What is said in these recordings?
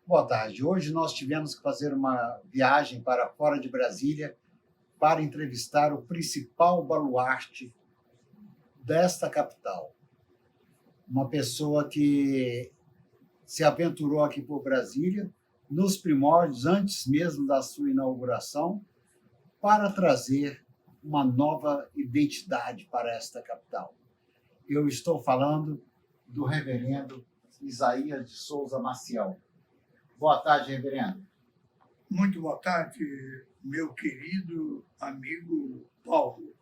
Boa tarde. Hoje nós tivemos que fazer uma viagem para fora de Brasília para entrevistar o principal baluarte desta capital. Uma pessoa que se aventurou aqui por Brasília, nos primórdios, antes mesmo da sua inauguração, para trazer uma nova identidade para esta capital. Eu estou falando do reverendo Isaías de Souza Maciel. Boa tarde, reverendo. Muito boa tarde, meu querido amigo Paulo.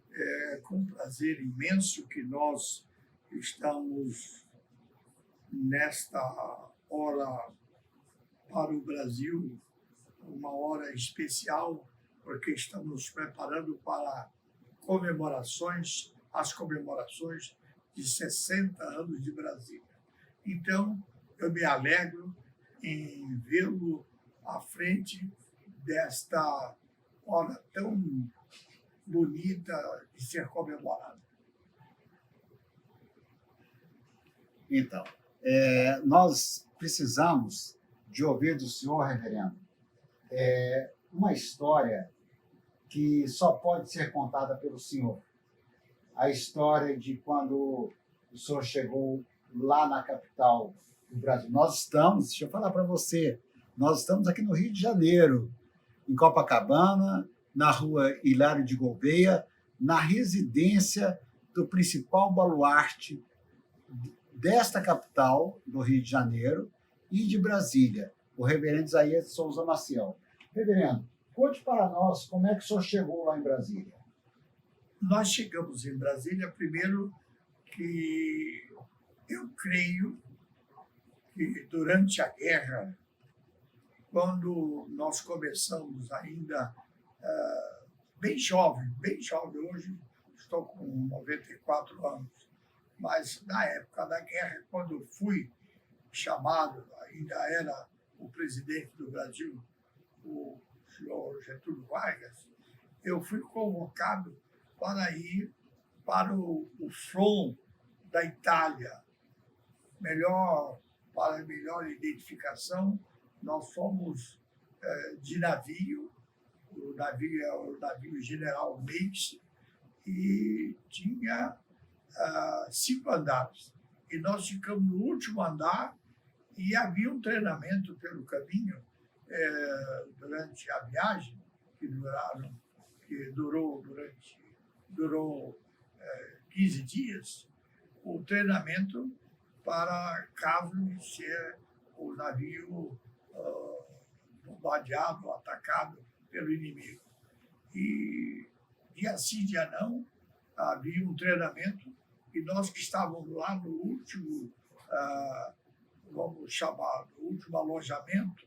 É com um prazer imenso que nós estamos nesta hora para o Brasil, uma hora especial, porque estamos nos preparando para as comemorações de 60 anos de Brasília. Então, eu me alegro em vê-lo à frente desta hora tão bonita de ser comemorada. Então, nós precisamos de ouvir do senhor, reverendo, uma história que só pode ser contada pelo senhor. A história de quando o senhor chegou lá na capital do Brasil. Deixa eu falar para você, nós estamos aqui no Rio de Janeiro, em Copacabana, na rua Hilário de Gouveia, na residência do principal baluarte desta capital do Rio de Janeiro e de Brasília, o reverendo Isaías de Souza Maciel. Reverendo, conte para nós como é que o senhor chegou lá em Brasília. Nós chegamos em Brasília, primeiro que eu creio que durante a guerra, quando nós começamos ainda bem jovem, hoje estou com 94 anos, mas na época da guerra, quando eu fui chamado, ainda era o presidente do Brasil, o senhor Getúlio Vargas, eu fui convocado para ir para o front da Itália. Para melhor identificação, nós fomos de navio, o navio é o navio General Meigs, e tinha 5 andares. E nós ficamos no último andar e havia um treinamento pelo caminho durante a viagem, que durou 15 dias, o treinamento para caso ser o navio bombardeado, atacado pelo inimigo. E dia sim, dia não, havia um treinamento e nós que estávamos lá no último, vamos chamar, no último alojamento,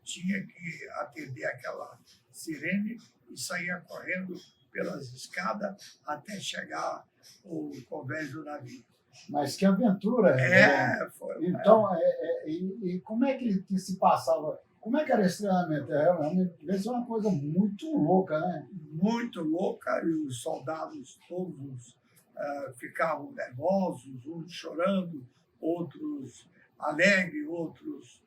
tinha que atender aquela sirene e sair correndo pelas escadas até chegar ao convés do navio. Mas que aventura! Foi. Então, e como é que se passava? Como é que era esse treinamento? Realmente deve ser uma coisa muito louca, né? Muito louca, e os soldados todos ficavam nervosos, uns chorando, outros alegres, outros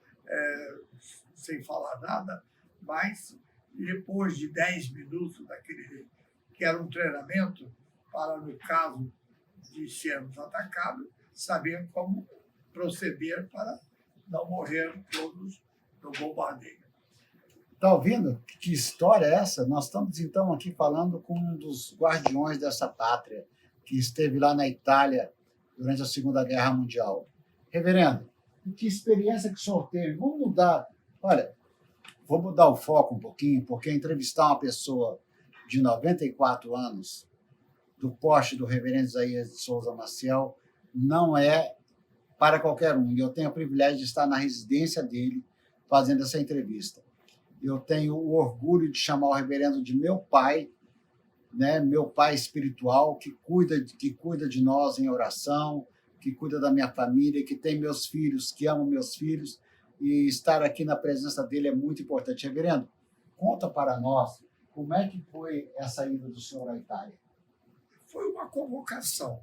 sem falar nada, mas depois de 10 minutos daquele, que era um treinamento para, no caso de sermos atacados, saber como proceder para não morrer todos no bombardeio. Está ouvindo? Que história é essa? Nós estamos, então, aqui falando com um dos guardiões dessa pátria, que esteve lá na Itália durante a Segunda Guerra Mundial. Reverendo, que experiência que o senhor teve? Vamos mudar o foco um pouquinho, porque entrevistar uma pessoa de 94 anos, do porte do reverendo Isaías de Souza Maciel, não é para qualquer um. E eu tenho o privilégio de estar na residência dele fazendo essa entrevista. Eu tenho o orgulho de chamar o reverendo de meu pai, né? Meu pai espiritual, que cuida de nós em oração, que cuida da minha família, que tem meus filhos, que ama meus filhos, e estar aqui na presença dele é muito importante. Reverendo, conta para nós como é que foi essa ida do senhor à Itália. Foi uma convocação,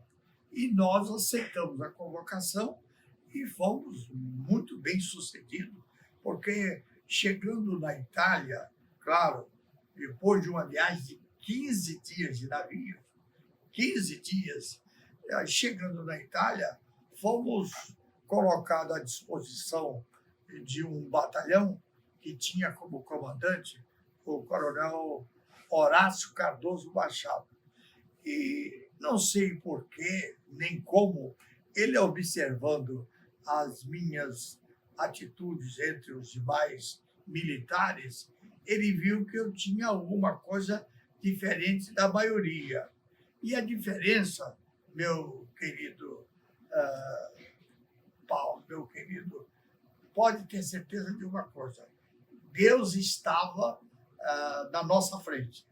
e nós aceitamos a convocação e fomos muito bem sucedidos porque chegando na Itália, claro, depois de uma viagem de 15 dias de navio, 15 dias, chegando na Itália, fomos colocados à disposição de um batalhão que tinha como comandante o coronel Horácio Cardoso Machado. E não sei porquê, nem como, ele observando as minhas atitudes entre os demais militares, ele viu que eu tinha alguma coisa diferente da maioria. E a diferença, meu querido Paulo, meu querido, pode ter certeza de uma coisa: Deus estava na nossa frente,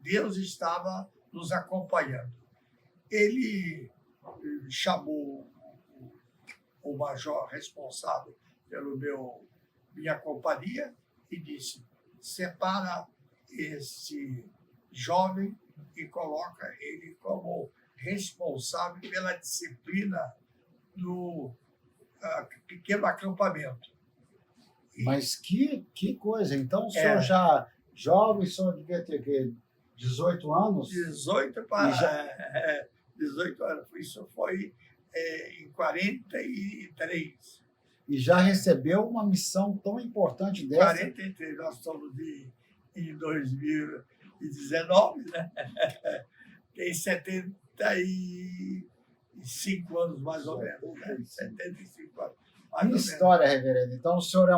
Deus estava nos acompanhando. Ele chamou o major responsável pelo minha companhia e disse: separa esse jovem e coloca ele como responsável pela disciplina do pequeno acampamento. Mas que coisa! Então, o senhor já jovem, o senhor devia ter quê? 18 anos? 18 anos. Isso foi em 43. E já recebeu uma missão tão importante dessa? 43, nós estamos em 2019, né? Tem 75 anos, mais ou menos. Né? 75 anos. Que história, reverendo. Então, o senhor é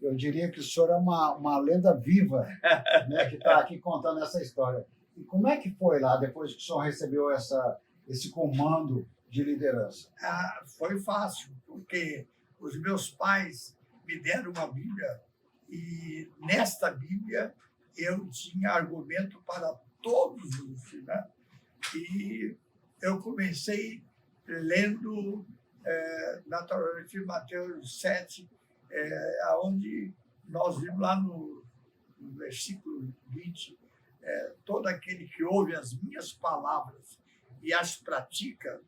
eu diria que o senhor é uma lenda viva, né, que está aqui contando essa história. E como é que foi lá, depois que o senhor recebeu esse comando de liderança? Foi fácil, porque os meus pais me deram uma Bíblia e nesta Bíblia eu tinha argumento para todos os, né? E eu comecei lendo naturalmente Mateus 7, onde nós vimos lá no versículo 20, todo aquele que ouve as minhas palavras e as pratica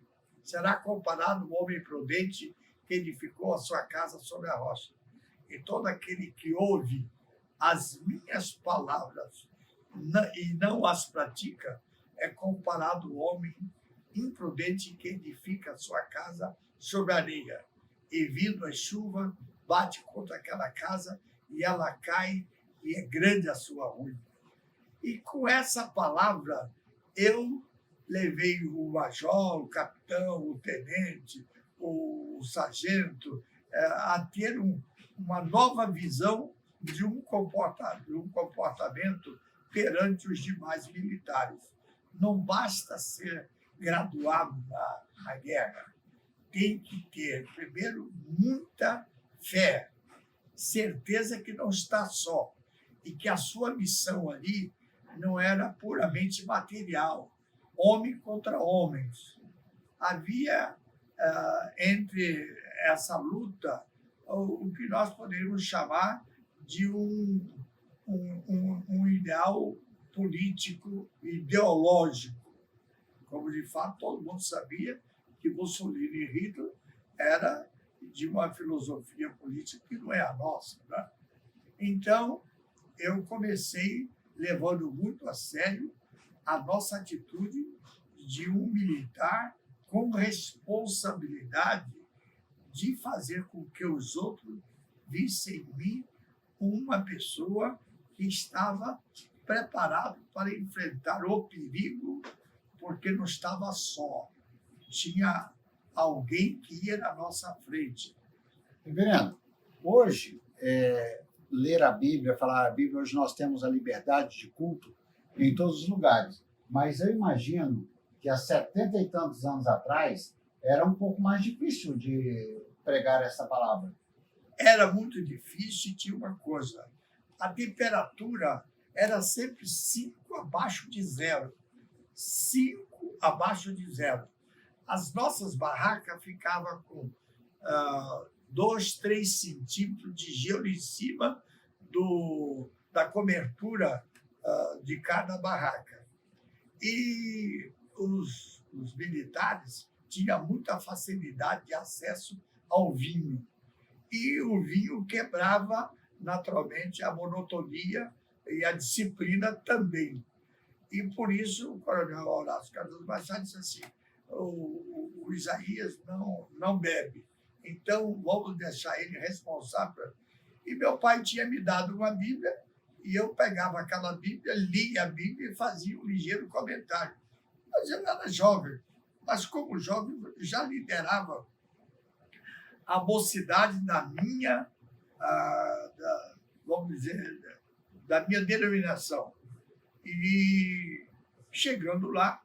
será comparado ao homem prudente que edificou a sua casa sobre a rocha. E todo aquele que ouve as minhas palavras e não as pratica é comparado ao homem imprudente que edifica a sua casa sobre a areia. E vindo a chuva, bate contra aquela casa e ela cai e é grande a sua ruína. E com essa palavra eu levei o major, o capitão, o tenente, o sargento a ter uma nova visão de um comportamento perante os demais militares. Não basta ser graduado na guerra, tem que ter, primeiro, muita fé, certeza que não está só e que a sua missão ali não era puramente material, homem contra homens. Havia entre essa luta o que nós poderíamos chamar de um ideal político, ideológico. Como, de fato, todo mundo sabia que Mussolini e Hitler era de uma filosofia política que não é a nossa. Né? Então, eu comecei levando muito a sério a nossa atitude de um militar com responsabilidade de fazer com que os outros vissem em mim uma pessoa que estava preparado para enfrentar o perigo, porque não estava só. Tinha alguém que ia na nossa frente. Reverendo, hoje, ler a Bíblia, falar a Bíblia, hoje nós temos a liberdade de culto em todos os lugares. Mas eu imagino que há 70 e tantos anos atrás era um pouco mais difícil de pregar essa palavra. Era muito difícil e tinha uma coisa. A temperatura era sempre 5 abaixo de zero. 5 abaixo de zero. As nossas barracas ficavam com 2, 3 centímetros de gelo em cima da cobertura de cada barraca. E os militares tinham muita facilidade de acesso ao vinho. E o vinho quebrava, naturalmente, a monotonia e a disciplina também. E por isso o coronel Horácio Cardoso Machado disse assim, o Isaías não bebe, então vamos deixar ele responsável. E meu pai tinha me dado uma Bíblia, e eu pegava aquela Bíblia, lia a Bíblia e fazia um ligeiro comentário. Mas eu era jovem, mas como jovem já liderava a mocidade da minha, vamos dizer, da minha denominação. E chegando lá,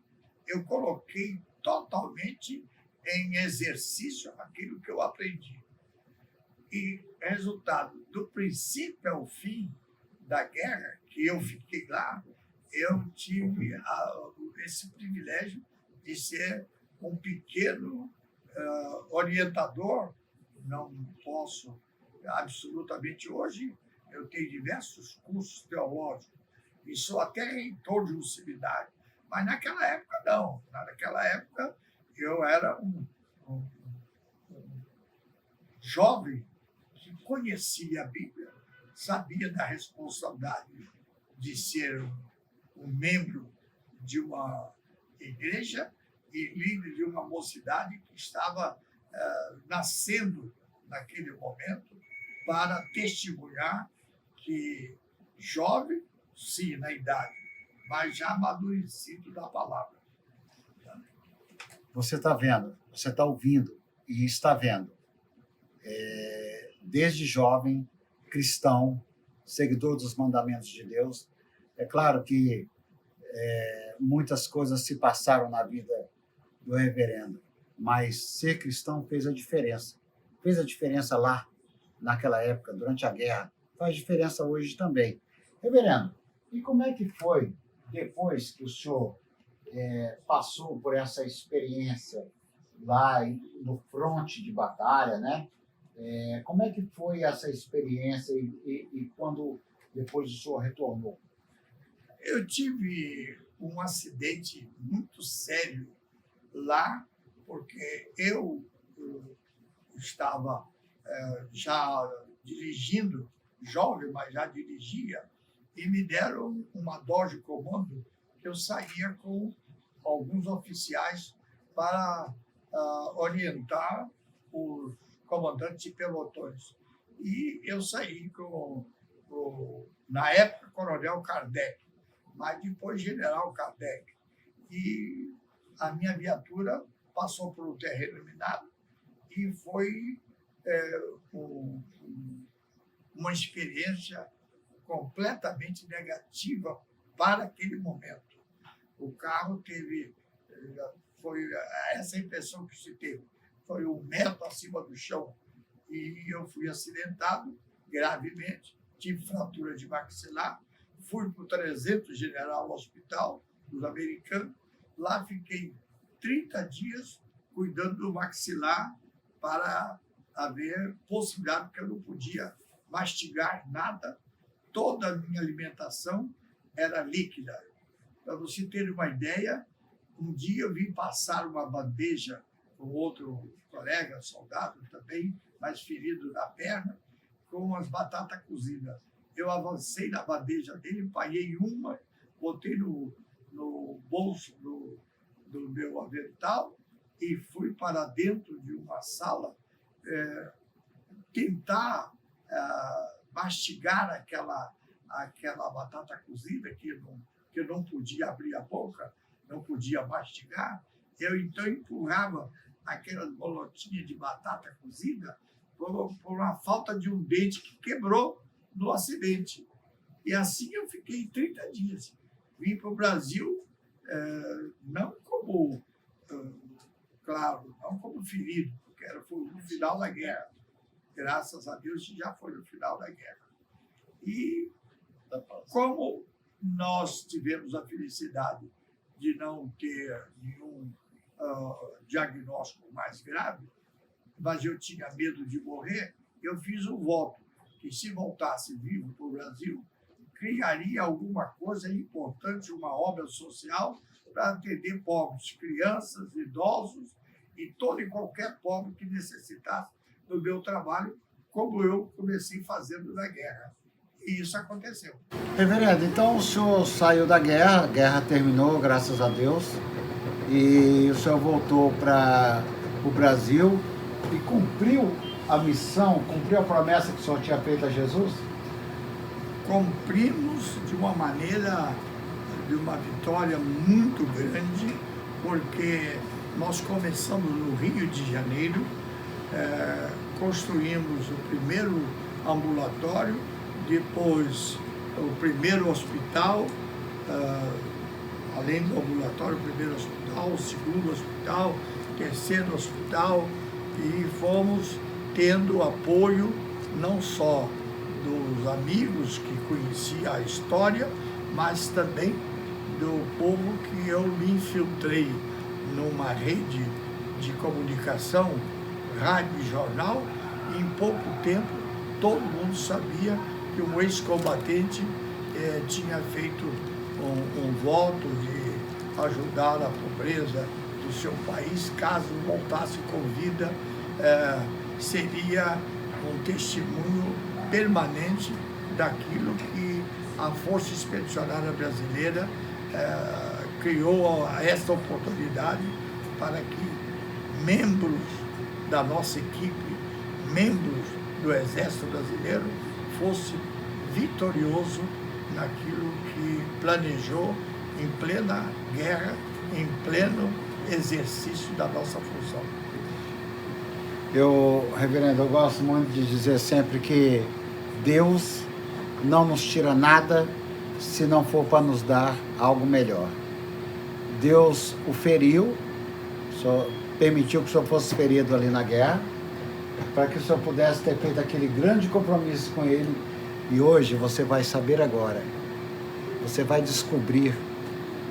eu coloquei totalmente em exercício aquilo que eu aprendi. E resultado, do princípio ao fim da guerra, que eu fiquei lá, eu tive esse privilégio de ser um pequeno orientador. Não posso, absolutamente hoje, eu tenho diversos cursos teológicos e sou até reitor de um seminário, mas naquela época não. Naquela época eu era um jovem que conhecia a Bíblia, sabia da responsabilidade de ser um membro de uma igreja e líder de uma mocidade que estava nascendo naquele momento para testemunhar que jovem, sim, na idade, mas já amadurecido da palavra. Você está vendo, você está ouvindo e está vendo. Desde jovem, cristão, seguidor dos mandamentos de Deus. É claro que muitas coisas se passaram na vida do reverendo, mas ser cristão fez a diferença. Fez a diferença lá, naquela época, durante a guerra. Faz diferença hoje também. Reverendo, e como é que foi, depois que o senhor passou por essa experiência lá no fronte de batalha, né? Como é que foi essa experiência e quando depois o senhor retornou? Eu tive um acidente muito sério lá, porque eu estava já dirigindo, jovem, mas já dirigia, e me deram uma Dodge Comando que eu saía com alguns oficiais para orientar os comandantes de pelotões. E eu saí com na época, Coronel Kardec, mas depois General Kardec. E a minha viatura passou por um terreno minado e foi uma experiência completamente negativa para aquele momento. O carro foi essa impressão que se teve, foi 1 metro acima do chão, e eu fui acidentado gravemente, tive fratura de maxilar, fui para o 300 General Hospital dos Americanos, lá fiquei 30 dias cuidando do maxilar para haver possibilidade, porque eu não podia mastigar nada, toda a minha alimentação era líquida. Para você ter uma ideia, um dia eu vim passar uma bandeja com outro colega, soldado também, mas ferido na perna, com umas batatas cozidas. Eu avancei na bandeja dele, paguei uma, botei no bolso do meu avental e fui para dentro de uma sala tentar mastigar aquela batata cozida que eu não podia abrir a boca, não podia mastigar. Eu então empurrava aquelas bolotinhas de batata cozida por uma falta de um dente que quebrou no acidente. E assim eu fiquei 30 dias. Vim para o Brasil, não como, claro, não como ferido, porque foi no final da guerra. Graças a Deus já foi no final da guerra. E como nós tivemos a felicidade de não ter nenhum diagnóstico mais grave, mas eu tinha medo de morrer, eu fiz um voto que, se voltasse vivo para o Brasil, criaria alguma coisa importante, uma obra social para atender pobres, crianças, idosos e todo e qualquer pobre que necessitasse do meu trabalho, como eu comecei fazendo na guerra. E isso aconteceu. Reverendo, então o senhor saiu da guerra, a guerra terminou, graças a Deus, e o senhor voltou para o Brasil e cumpriu a missão, cumpriu a promessa que o senhor tinha feito a Jesus? Cumprimos de uma maneira, de uma vitória muito grande, porque nós começamos no Rio de Janeiro, construímos o primeiro ambulatório, depois o primeiro hospital, além do ambulatório, o primeiro hospital, o segundo hospital, o terceiro hospital, e fomos tendo apoio não só dos amigos que conheciam a história, mas também do povo que eu me infiltrei numa rede de comunicação, rádio e jornal, e em pouco tempo todo mundo sabia que um ex-combatente tinha feito um voto de ajudar a pobreza do seu país, caso voltasse com vida, seria um testemunho permanente daquilo que a Força Expedicionária Brasileira criou esta oportunidade para que membros da nossa equipe, membros do Exército Brasileiro, fosse vitorioso naquilo que planejou em plena guerra, em pleno exercício da nossa função. Reverendo, eu gosto muito de dizer sempre que Deus não nos tira nada se não for para nos dar algo melhor. Deus o feriu, só permitiu que o senhor fosse ferido ali na guerra, para que o senhor pudesse ter feito aquele grande compromisso com ele. E hoje você vai saber agora, você vai descobrir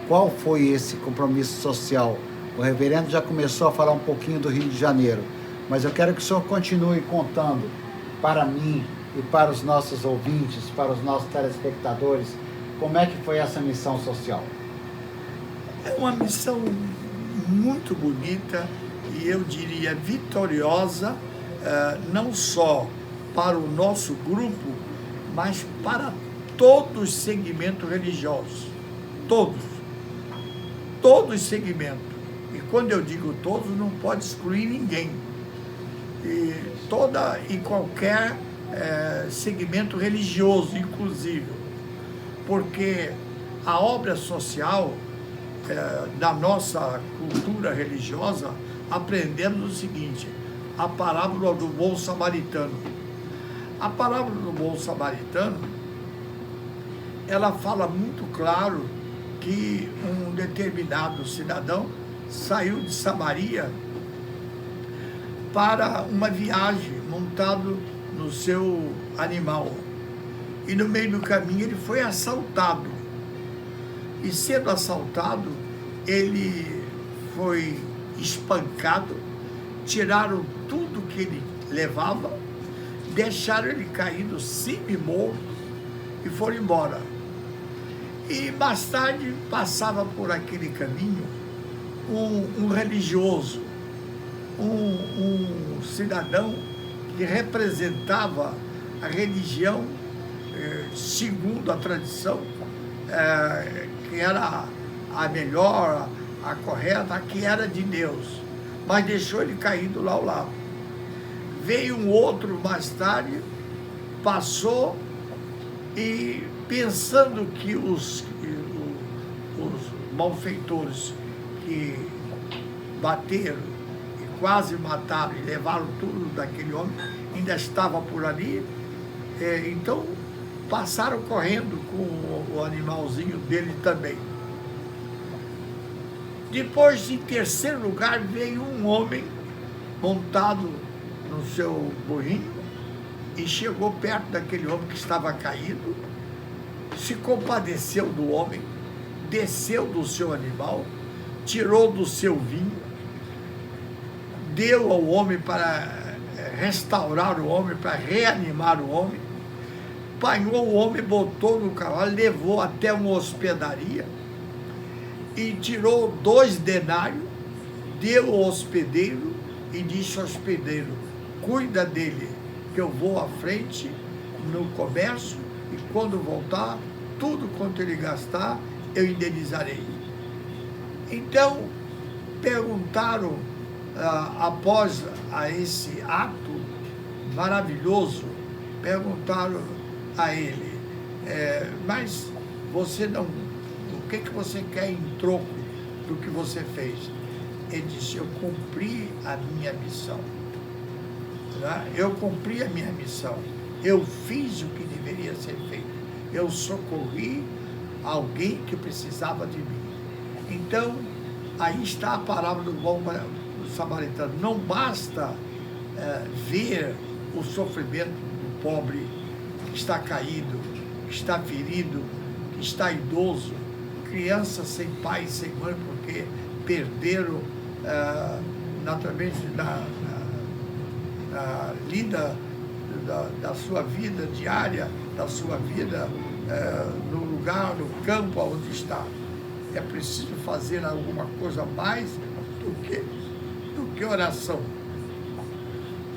qual foi esse compromisso social. O reverendo já começou a falar um pouquinho do Rio de Janeiro, mas eu quero que o senhor continue contando para mim e para os nossos ouvintes, para os nossos telespectadores, como é que foi essa missão social. É uma missão muito bonita e eu diria vitoriosa, não só para o nosso grupo, mas para todos os segmentos religiosos. Todos os segmentos. E quando eu digo todos, não pode excluir ninguém. E qualquer segmento religioso, inclusive. Porque a obra social da nossa cultura religiosa, aprendemos o seguinte: a parábola do bom samaritano. A parábola do bom samaritano, ela fala muito claro que um determinado cidadão saiu de Samaria para uma viagem montado no seu animal. E no meio do caminho ele foi assaltado. E sendo assaltado, ele foi espancado, tiraram tudo que ele levava, deixaram ele caído semi-morto e foram embora. E mais tarde passava por aquele caminho um religioso, um cidadão que representava a religião, segundo a tradição, que era a melhor, a correta, a que era de Deus, mas deixou ele caído lá ao lado. Veio um outro mais tarde, passou e pensando que os malfeitores que bateram e quase mataram e levaram tudo daquele homem ainda estava por ali, então passaram correndo com o animalzinho dele também. Depois, em terceiro lugar, veio um homem montado no seu burrinho e chegou perto daquele homem que estava caído, se compadeceu do homem, desceu do seu animal, tirou do seu vinho, deu ao homem para restaurar o homem, para reanimar o homem, apanhou o homem, botou no cavalo, levou até uma hospedaria e tirou 2 denários, deu ao hospedeiro e disse ao hospedeiro: cuida dele, que eu vou à frente no comércio e quando voltar, tudo quanto ele gastar, eu indenizarei. Então, perguntaram, após esse ato maravilhoso, perguntaram a ele, mas você não, o que você quer em troco do que você fez? Ele disse, eu cumpri a minha missão. Eu cumpri a minha missão. Eu fiz o que deveria ser feito. Eu socorri alguém que precisava de mim. Então, aí está a palavra do bom samaritano. Não basta ver o sofrimento do pobre que está caído, que está ferido, que está idoso, crianças sem pai e sem mãe, porque perderam naturalmente na lida da sua vida diária, da sua vida no lugar, no campo onde está. É preciso fazer alguma coisa mais do que oração.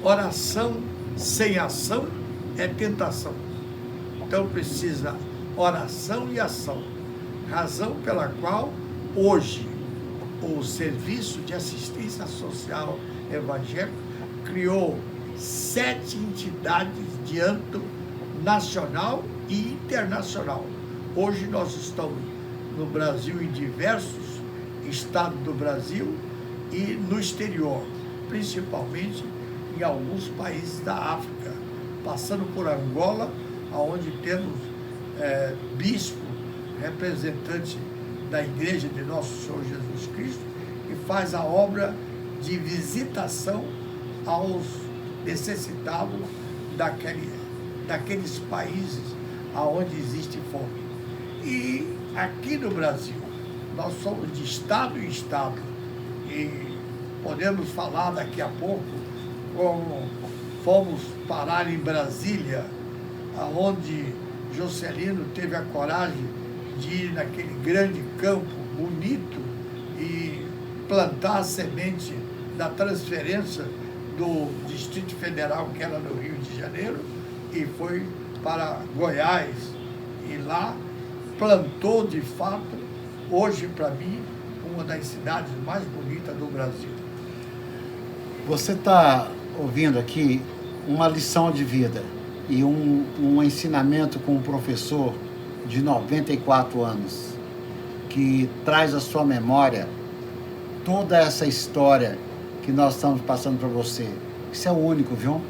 Oração sem ação é tentação. Então precisa oração e ação. Razão pela qual hoje o Serviço de Assistência Social Evangélica criou 7 entidades de âmbito nacional e internacional. Hoje nós estamos no Brasil, em diversos estados do Brasil e no exterior, principalmente em alguns países da África, passando por Angola, onde temos bispo, representante da Igreja de Nosso Senhor Jesus Cristo, que faz a obra de visitação aos necessitados daqueles países onde existe fome. E aqui no Brasil, nós somos de estado em estado, e podemos falar daqui a pouco como fomos parar em Brasília, onde Juscelino teve a coragem de ir naquele grande campo bonito e plantar a semente da transferência do Distrito Federal, que era no Rio de Janeiro, e foi para Goiás, e lá plantou de fato, hoje para mim, uma das cidades mais bonitas do Brasil. Você está ouvindo aqui uma lição de vida e um ensinamento com um professor de 94 anos, que traz à sua memória toda essa história que nós estamos passando para você. Isso é o único, viu?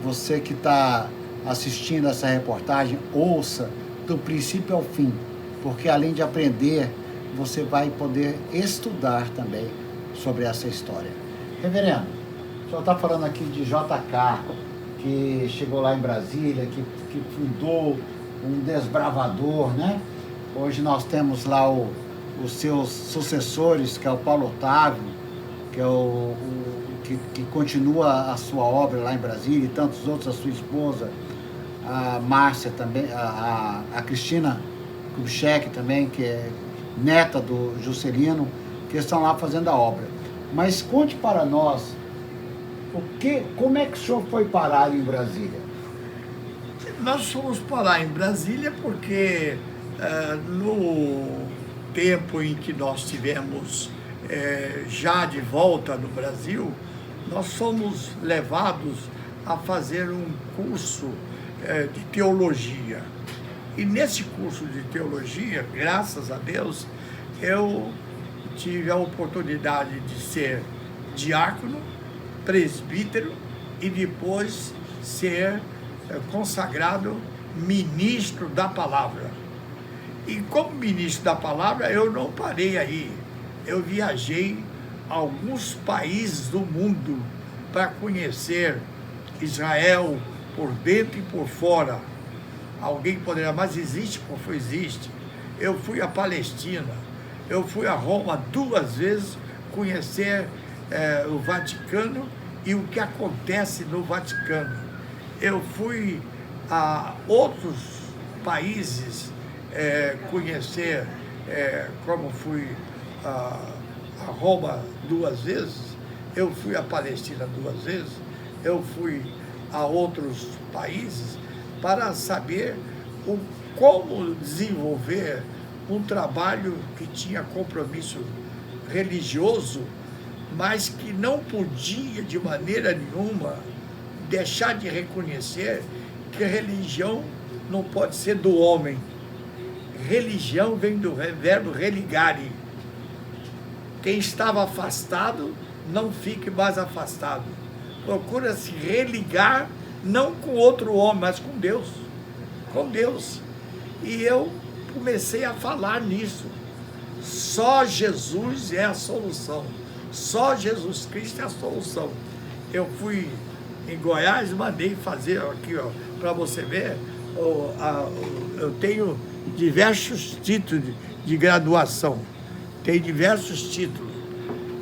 Você que está assistindo essa reportagem, ouça do princípio ao fim, porque além de aprender, você vai poder estudar também sobre essa história. Reverendo, o senhor está falando aqui de JK, que chegou lá em Brasília, que fundou um desbravador, né? Hoje nós temos lá os seus sucessores, que é o Paulo Otávio, que é que continua a sua obra lá em Brasília, e tantos outros, a sua esposa, a Márcia também, a Cristina Kubitschek também, que é neta do Juscelino, que estão lá fazendo a obra. Mas conte para nós, como é que o senhor foi parar em Brasília? Nós fomos parar em Brasília porque no tempo em que nós tivemos já de volta no Brasil, nós fomos levados a fazer um curso de teologia. E nesse curso de teologia, graças a Deus, eu tive a oportunidade de ser diácono, presbítero e depois ser consagrado ministro da palavra. E como ministro da palavra, eu não parei aí. Eu viajei a alguns países do mundo para conhecer Israel por dentro e por fora. Alguém poderá, mas existe como existe. Eu fui à Palestina, eu fui a Roma 2 vezes conhecer o Vaticano e o que acontece no Vaticano. Eu fui a outros países conhecer, como fui a Roma 2 vezes, eu fui à Palestina 2 vezes, eu fui a outros países para saber como desenvolver um trabalho que tinha compromisso religioso, mas que não podia de maneira nenhuma deixar de reconhecer que a religião não pode ser do homem. Religião vem do verbo religare. Quem estava afastado, não fique mais afastado. Procura se religar, não com outro homem, mas com Deus. Com Deus. E eu comecei a falar nisso. Só Jesus é a solução. Só Jesus Cristo é a solução. Eu fui em Goiás, mandei fazer aqui, ó, para você ver. Eu tenho diversos títulos de graduação. Tem diversos títulos.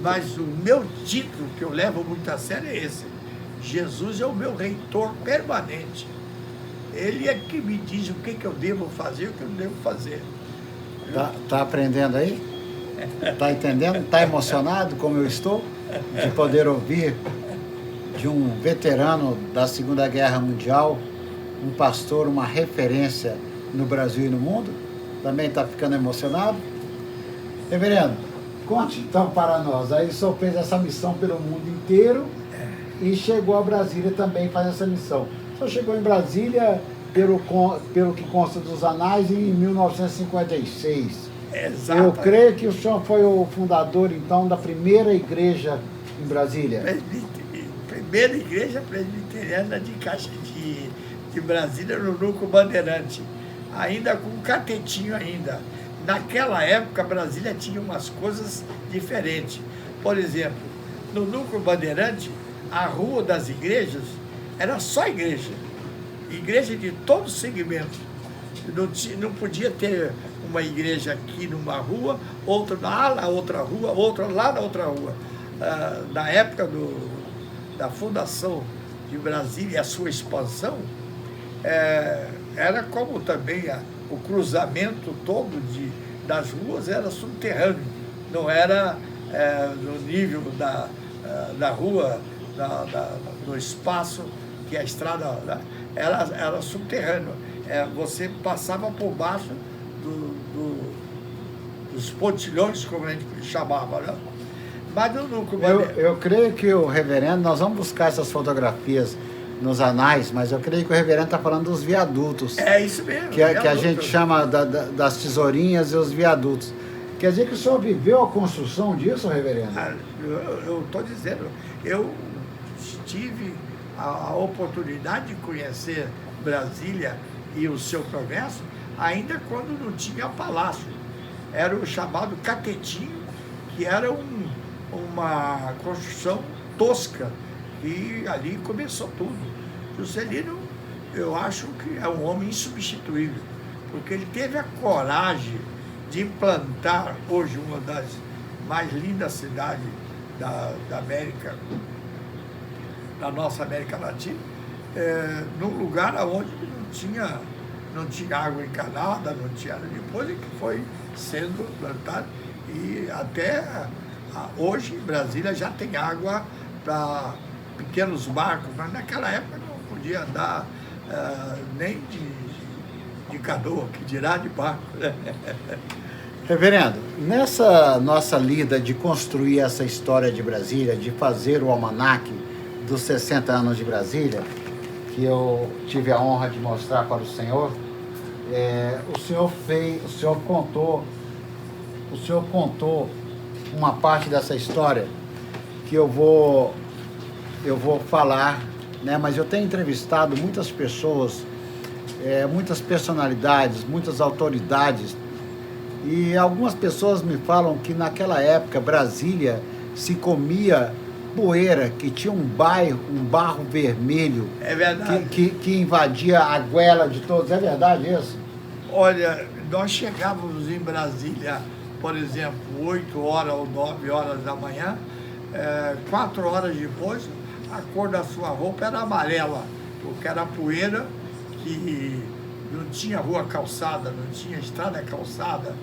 Mas o meu título, que eu levo muito a sério, é esse. Jesus é o meu reitor permanente. Ele é que me diz o que eu devo fazer e o que eu não devo fazer. Tá aprendendo aí? Tá entendendo? Tá emocionado como eu estou? De poder ouvir de um veterano da Segunda Guerra Mundial, um pastor, uma referência no Brasil e no mundo? Também está ficando emocionado? Reverendo, conte então para nós. Aí o senhor fez essa missão pelo mundo inteiro e chegou a Brasília também faz essa missão. O senhor chegou em Brasília, pelo que consta dos anais, em 1956. Exato. Eu creio que o senhor foi o fundador, então, da primeira igreja em Brasília. Primeira igreja presbiteriana de Brasília, no Núcleo Bandeirante. Ainda com um catetinho ainda. Naquela época, Brasília tinha umas coisas diferentes. Por exemplo, no Núcleo Bandeirante, a rua das igrejas era só igreja. Igreja de todo segmento. Não podia ter uma igreja aqui numa rua, outra lá na outra rua, outra lá na outra rua. Na época da fundação de Brasília e a sua expansão, era como também o cruzamento todo das ruas era subterrâneo, não era no nível da rua, do espaço que a estrada era subterrâneo. Você passava por baixo dos pontilhões, como a gente chamava, né? Mas no núcleo... Eu creio que o reverendo, nós vamos buscar essas fotografias nos anais, mas eu creio que o reverendo está falando dos viadutos. É isso mesmo. Que a gente chama das tesourinhas e os viadutos. Quer dizer que o senhor viveu a construção disso, reverendo? Eu estou dizendo, eu tive a oportunidade de conhecer Brasília e o seu progresso ainda quando não tinha palácio. Era o chamado catetinho, que era uma construção tosca, e ali começou tudo. Juscelino, eu acho que é um homem insubstituível, porque ele teve a coragem de implantar hoje uma das mais lindas cidades da América, da nossa América Latina, num lugar onde não tinha água encanada, não tinha nada. Depois é que foi sendo plantado, e até hoje Brasília já tem água para pequenos barcos, mas naquela época não podia andar nem de canoa, que dirá de barco. Reverendo, nessa nossa lida de construir essa história de Brasília, de fazer o almanaque dos 60 anos de Brasília, que eu tive a honra de mostrar para o senhor, o senhor contou uma parte dessa história que eu vou falar, né? Mas eu tenho entrevistado muitas pessoas, muitas personalidades, muitas autoridades, e algumas pessoas me falam que naquela época Brasília se comia poeira, que tinha um barro vermelho. É verdade. Que invadia a goela de todos. É verdade isso? Olha, nós chegávamos em Brasília, por exemplo, 8 horas ou 9 horas da manhã, 4 horas depois, a cor da sua roupa era amarela, porque era poeira, que não tinha rua calçada, não tinha estrada calçada,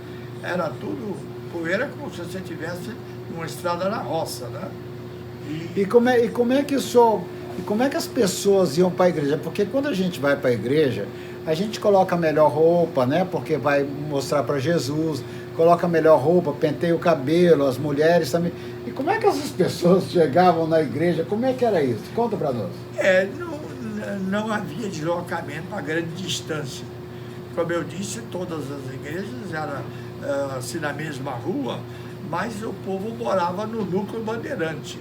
era tudo poeira como se você tivesse uma estrada na roça, né? E como é que o senhor E como é que as pessoas iam para a igreja? Porque quando a gente vai para a igreja, a gente coloca a melhor roupa, né? Porque vai mostrar para Jesus, coloca a melhor roupa, penteia o cabelo, as mulheres também. E como é que essas pessoas chegavam na igreja? Como é que era isso? Conta para nós. Não havia deslocamento a grande distância. Como eu disse, todas as igrejas eram assim na mesma rua, mas o povo morava no núcleo bandeirante,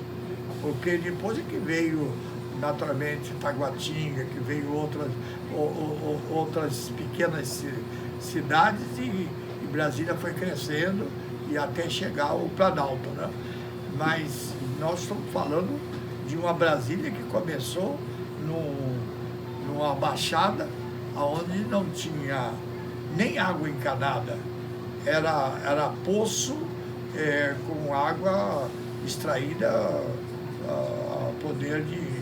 porque depois é que veio naturalmente Taguatinga, que veio outras pequenas cidades e Brasília foi crescendo e até chegar ao Planalto, né? Mas nós estamos falando de uma Brasília que começou numa baixada onde não tinha nem água encanada, era poço com água extraída a poder de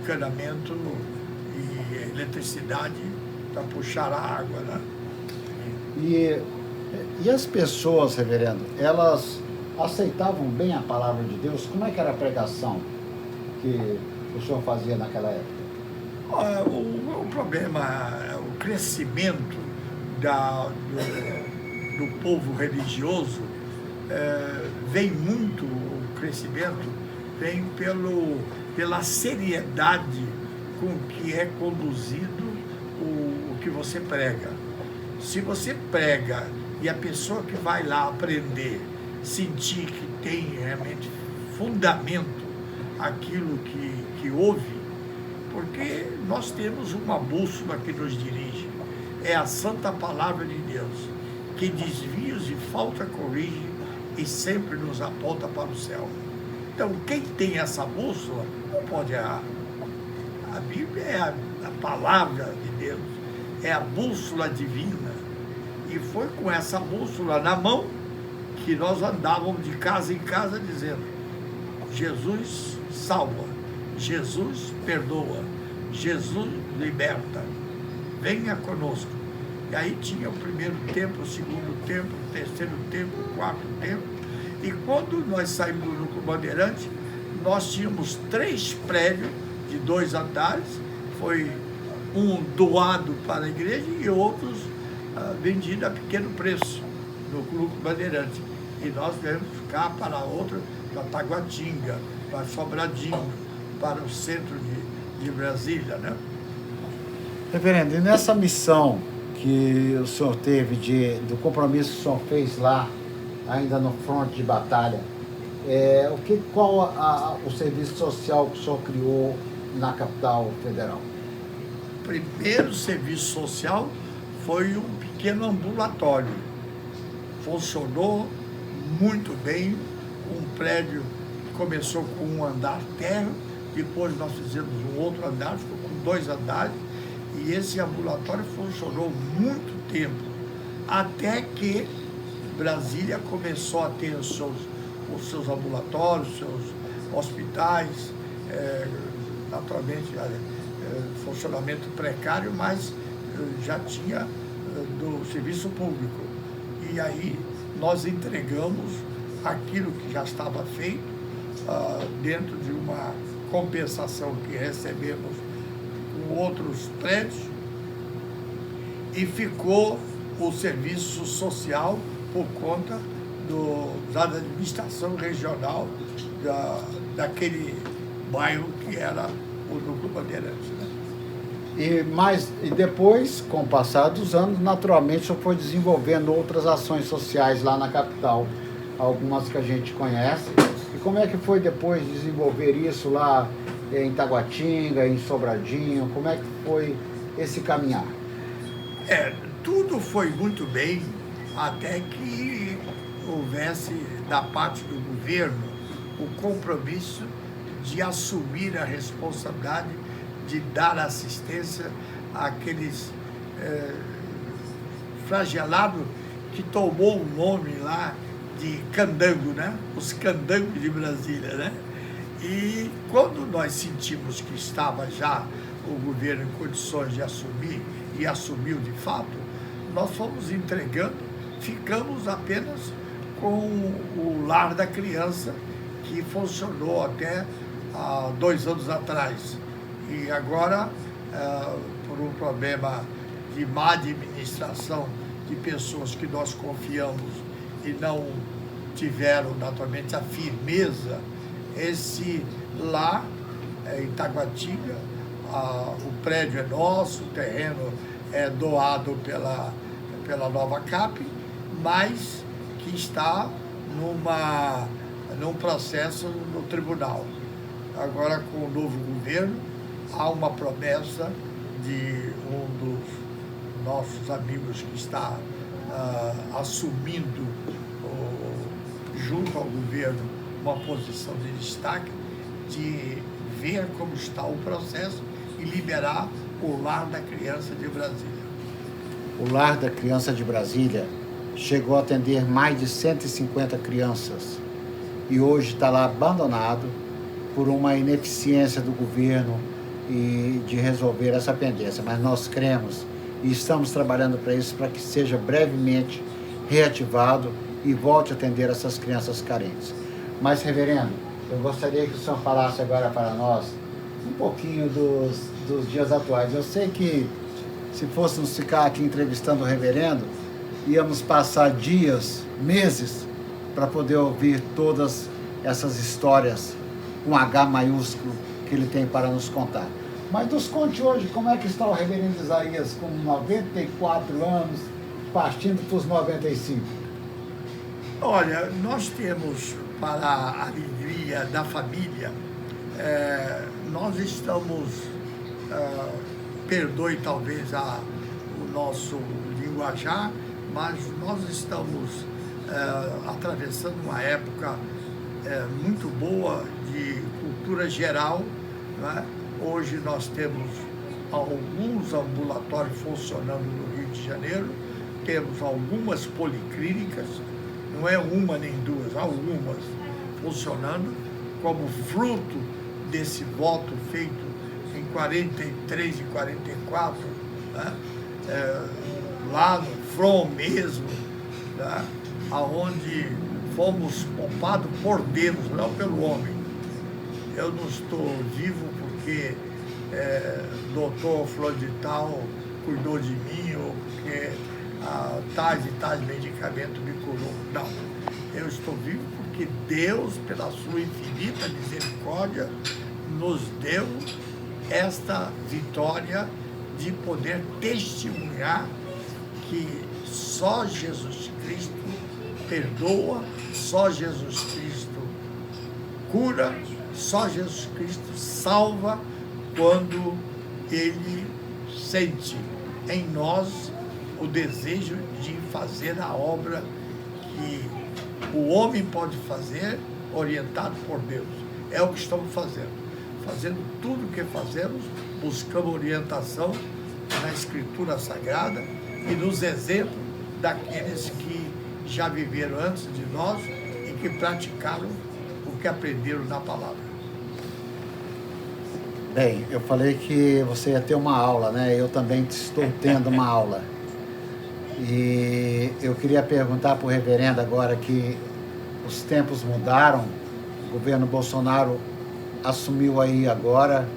encanamento e eletricidade para puxar a água, né? E as pessoas, reverendo, elas aceitavam bem a palavra de Deus? Como é que era a pregação que o senhor fazia naquela época? O problema, o crescimento do povo religioso, vem muito, o crescimento vem pela seriedade com que é conduzido o que você prega. Se você prega e a pessoa que vai lá aprender sentir que tem realmente fundamento aquilo que ouve, porque nós temos uma bússola que nos dirige, é a santa palavra de Deus, que desvios e falta corrige e sempre nos aponta para o céu. Então, quem tem essa bússola não pode errar. A Bíblia é a palavra de Deus, é a bússola divina. E foi com essa bússola na mão que nós andávamos de casa em casa dizendo: Jesus salva, Jesus perdoa, Jesus liberta, venha conosco. E aí tinha o primeiro tempo, o segundo tempo, o terceiro tempo, o quarto tempo. E quando nós saímos do Núcleo Bandeirante, nós tínhamos 3 prédios de 2 andares, foi um doado para a igreja e outros vendidos a pequeno preço no Núcleo Bandeirante. E nós devemos ficar para outro, para Taguatinga, para Sobradinho, para o centro de Brasília, né? Reverendo, e nessa missão que o senhor teve, do compromisso que o senhor fez lá, ainda no fronte de batalha, qual o serviço social que o senhor criou na capital federal? O primeiro serviço social foi um pequeno ambulatório. Funcionou muito bem, um prédio que começou com 1 andar térreo, depois nós fizemos um outro andar, ficou com 2 andares, e esse ambulatório funcionou muito tempo, até que Brasília começou a ter os seus ambulatórios, seus hospitais, naturalmente funcionamento precário, mas já tinha do serviço público. E aí nós entregamos aquilo que já estava feito dentro de uma compensação que recebemos com outros prédios, e ficou o serviço social por conta da administração regional daquele bairro que era o Núcleo Bandeirante, né? E depois, com o passar dos anos, naturalmente, o senhor foi desenvolvendo outras ações sociais lá na capital, algumas que a gente conhece. E como é que foi depois desenvolver isso lá em Taguatinga, em Sobradinho? Como é que foi esse caminhar? Tudo foi muito bem, até que houvesse, da parte do governo, o compromisso de assumir a responsabilidade de dar assistência àqueles flagelados que tomou o nome lá de candango, né? Os candangos de Brasília, né? E quando nós sentimos que estava já o governo em condições de assumir, e assumiu de fato, nós fomos entregando, ficamos apenas com o lar da criança, que funcionou até há 2 anos atrás. E agora, por um problema de má administração de pessoas que nós confiamos e não tiveram, naturalmente, a firmeza, esse lá, em Taguatinga, o prédio é nosso, o terreno é doado pela Nova Cap, mas que está num processo no tribunal. Agora, com o novo governo, há uma promessa de um dos nossos amigos que está assumindo, junto ao governo, uma posição de destaque, de ver como está o processo e liberar o Lar da Criança de Brasília. O Lar da Criança de Brasília chegou a atender mais de 150 crianças e hoje está lá abandonado por uma ineficiência do governo e de resolver essa pendência. Mas nós cremos e estamos trabalhando para isso, para que seja brevemente reativado e volte a atender essas crianças carentes. Mas, reverendo, eu gostaria que o senhor falasse agora para nós um pouquinho dos dias atuais. Eu sei que se fôssemos ficar aqui entrevistando o reverendo, íamos passar dias, meses, para poder ouvir todas essas histórias com H maiúsculo que ele tem para nos contar. Mas nos conte hoje como é que está o reverendo Isaías com 94 anos, partindo para os 95. Olha, nós temos, para a alegria da família, nós estamos, perdoe talvez o nosso linguajar, mas nós estamos atravessando uma época muito boa de cultura geral, né? Hoje nós temos alguns ambulatórios funcionando no Rio de Janeiro, temos algumas policlínicas, não é uma nem duas, algumas funcionando, como fruto desse voto feito em 43 e 44, né? Lá no front mesmo, né? Onde fomos poupados por Deus, não pelo homem. Eu não estou vivo porque doutor fulano de tal cuidou de mim, ou porque tais e tais medicamentos me curou. Não, eu estou vivo porque Deus, pela sua infinita misericórdia, nos deu esta vitória de poder testemunhar que só Jesus Cristo perdoa, só Jesus Cristo cura, só Jesus Cristo salva quando Ele sente em nós o desejo de fazer a obra que o homem pode fazer, orientado por Deus. É o que estamos fazendo. Fazendo tudo o que fazemos, buscamos orientação na Escritura Sagrada e nos exemplos daqueles que já viveram antes de nós e que praticaram o que aprenderam na palavra. Bem, eu falei que você ia ter uma aula, né? Eu também estou tendo uma aula. E eu queria perguntar para o reverendo agora que os tempos mudaram, o governo Bolsonaro assumiu aí agora,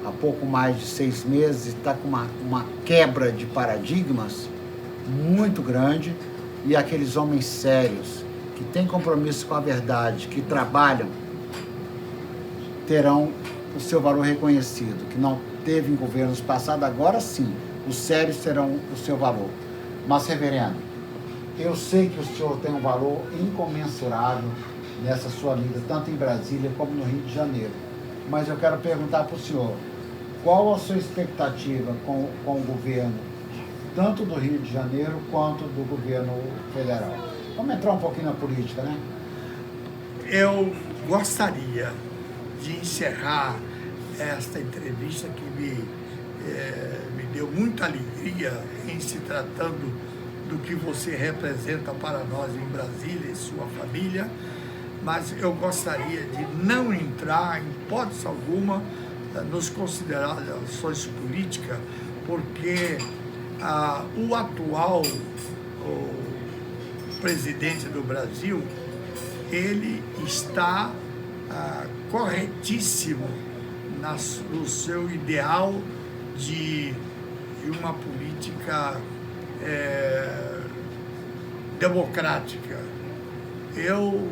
há pouco mais de 6 meses, está com uma quebra de paradigmas muito grande, e aqueles homens sérios, que têm compromisso com a verdade, que trabalham, terão o seu valor reconhecido, que não teve em governos passados, agora sim, os sérios terão o seu valor. Mas, reverendo, eu sei que o senhor tem um valor incomensurável nessa sua vida, tanto em Brasília como no Rio de Janeiro. Mas eu quero perguntar para o senhor, qual a sua expectativa com o governo, tanto do Rio de Janeiro quanto do governo federal? Vamos entrar um pouquinho na política, né? Eu gostaria de encerrar esta entrevista que me deu muita alegria em se tratando do que você representa para nós em Brasília e sua família, mas eu gostaria de não entrar, em hipótese alguma, nos considerações políticas, porque o atual presidente do Brasil, ele está corretíssimo no seu ideal de uma política democrática. Eu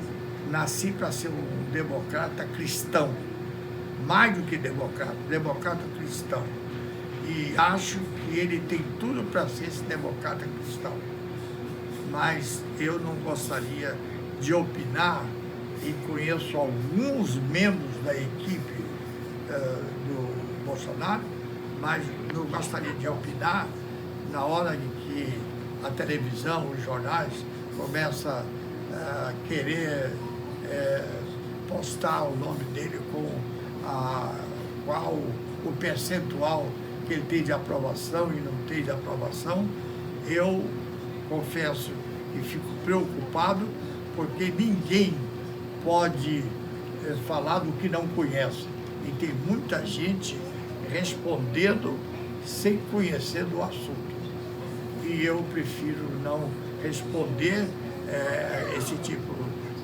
nasci para ser um democrata cristão, mais do que democrata cristão. E acho que ele tem tudo para ser esse democrata cristão. Mas eu não gostaria de opinar, e conheço alguns membros da equipe do Bolsonaro, mas não gostaria de opinar na hora em que a televisão, os jornais começam a querer postar o nome dele com qual o percentual que ele tem de aprovação e não tem de aprovação. Eu confesso que fico preocupado, porque ninguém pode falar do que não conhece. E tem muita gente respondendo sem conhecer do assunto. E eu prefiro não responder esse tipo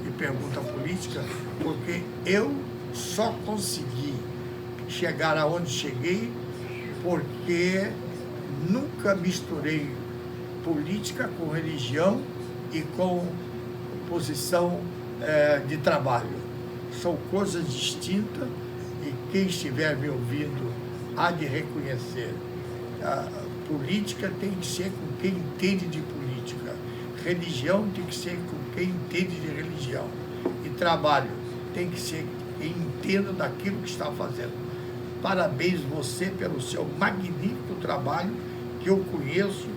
de pergunta política, porque eu só consegui chegar aonde cheguei porque nunca misturei política com religião e com posição de trabalho. São coisas distintas, e quem estiver me ouvindo há de reconhecer. A política tem que ser com quem entende de política, religião tem que ser com quem entende de religião, e trabalho tem que ser quem entenda daquilo que está fazendo. Parabéns você pelo seu magnífico trabalho, que eu conheço,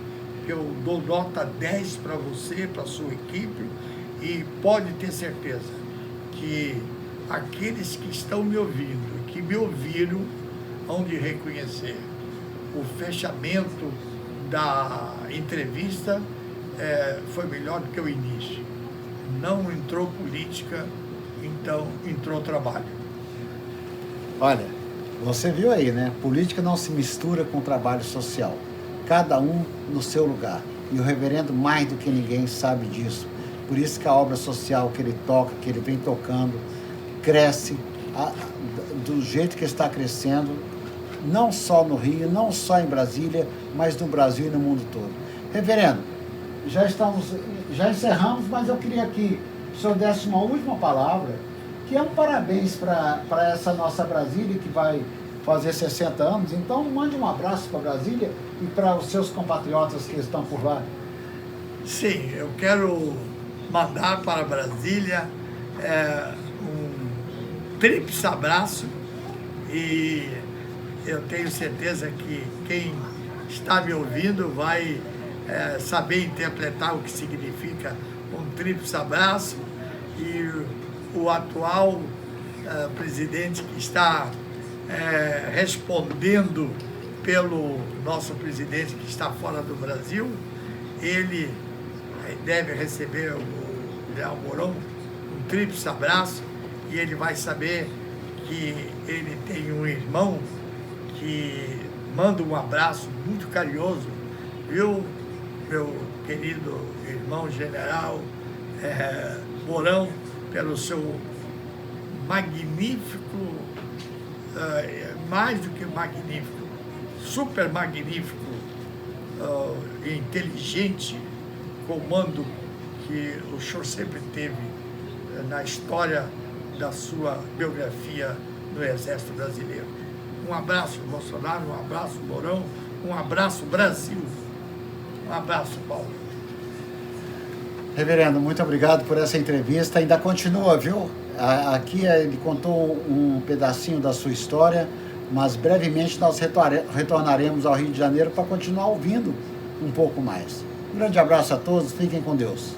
que eu dou nota 10 para você, para a sua equipe, e pode ter certeza que aqueles que estão me ouvindo, que me ouviram, hão de reconhecer. O fechamento da entrevista foi melhor do que o início. Não entrou política, então entrou trabalho. Olha, você viu aí, né? Política não se mistura com trabalho social. Cada um no seu lugar. E o reverendo, mais do que ninguém, sabe disso. Por isso que a obra social que ele toca, que ele vem tocando, cresce do jeito que está crescendo, não só no Rio, não só em Brasília, mas no Brasil e no mundo todo. Reverendo, já encerramos, mas eu queria que o senhor desse uma última palavra, que é um parabéns para essa nossa Brasília, que vai fazer 60 anos. Então, mande um abraço para Brasília e para os seus compatriotas que estão por lá. Sim, eu quero mandar para Brasília um tríplice abraço, e eu tenho certeza que quem está me ouvindo vai saber interpretar o que significa um tríplice abraço. E o atual presidente que está respondendo pelo nosso presidente que está fora do Brasil, ele deve receber o Leal Mourão um tríplice abraço, e ele vai saber que ele tem um irmão que manda um abraço muito carinhoso, viu, meu querido irmão general Mourão, pelo seu magnífico, mais do que magnífico, super magnífico e inteligente comando que o senhor sempre teve na história da sua biografia no Exército Brasileiro. Um abraço, Bolsonaro, um abraço, Mourão, um abraço, Brasil. Um abraço, Paulo. Reverendo, muito obrigado por essa entrevista. Ainda continua, viu? Aqui ele contou um pedacinho da sua história, mas brevemente nós retornaremos ao Rio de Janeiro para continuar ouvindo um pouco mais. Um grande abraço a todos, fiquem com Deus.